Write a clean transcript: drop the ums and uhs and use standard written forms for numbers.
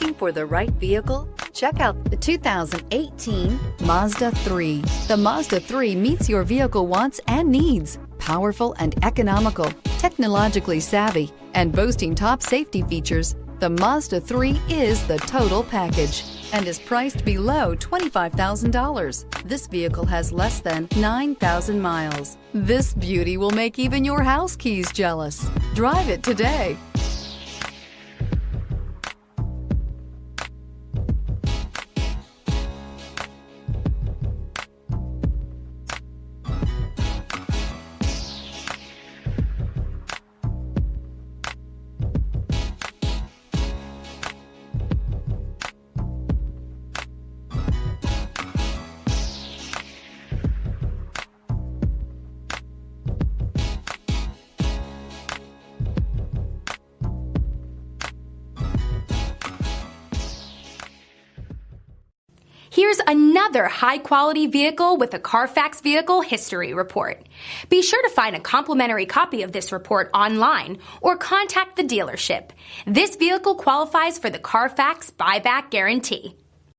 Looking for the right vehicle? Check out the 2018 Mazda 3. The Mazda 3 meets your vehicle wants and needs. Powerful and economical, technologically savvy, and boasting top safety features, the Mazda 3 is the total package and is priced below $25,000. This vehicle has less than 9,000 miles. This beauty will make even your house keys jealous. Drive it today. Here's another high-quality vehicle with a Carfax Vehicle History Report. Be sure to find a complimentary copy of this report online or contact the dealership. This vehicle qualifies for the Carfax Buyback Guarantee.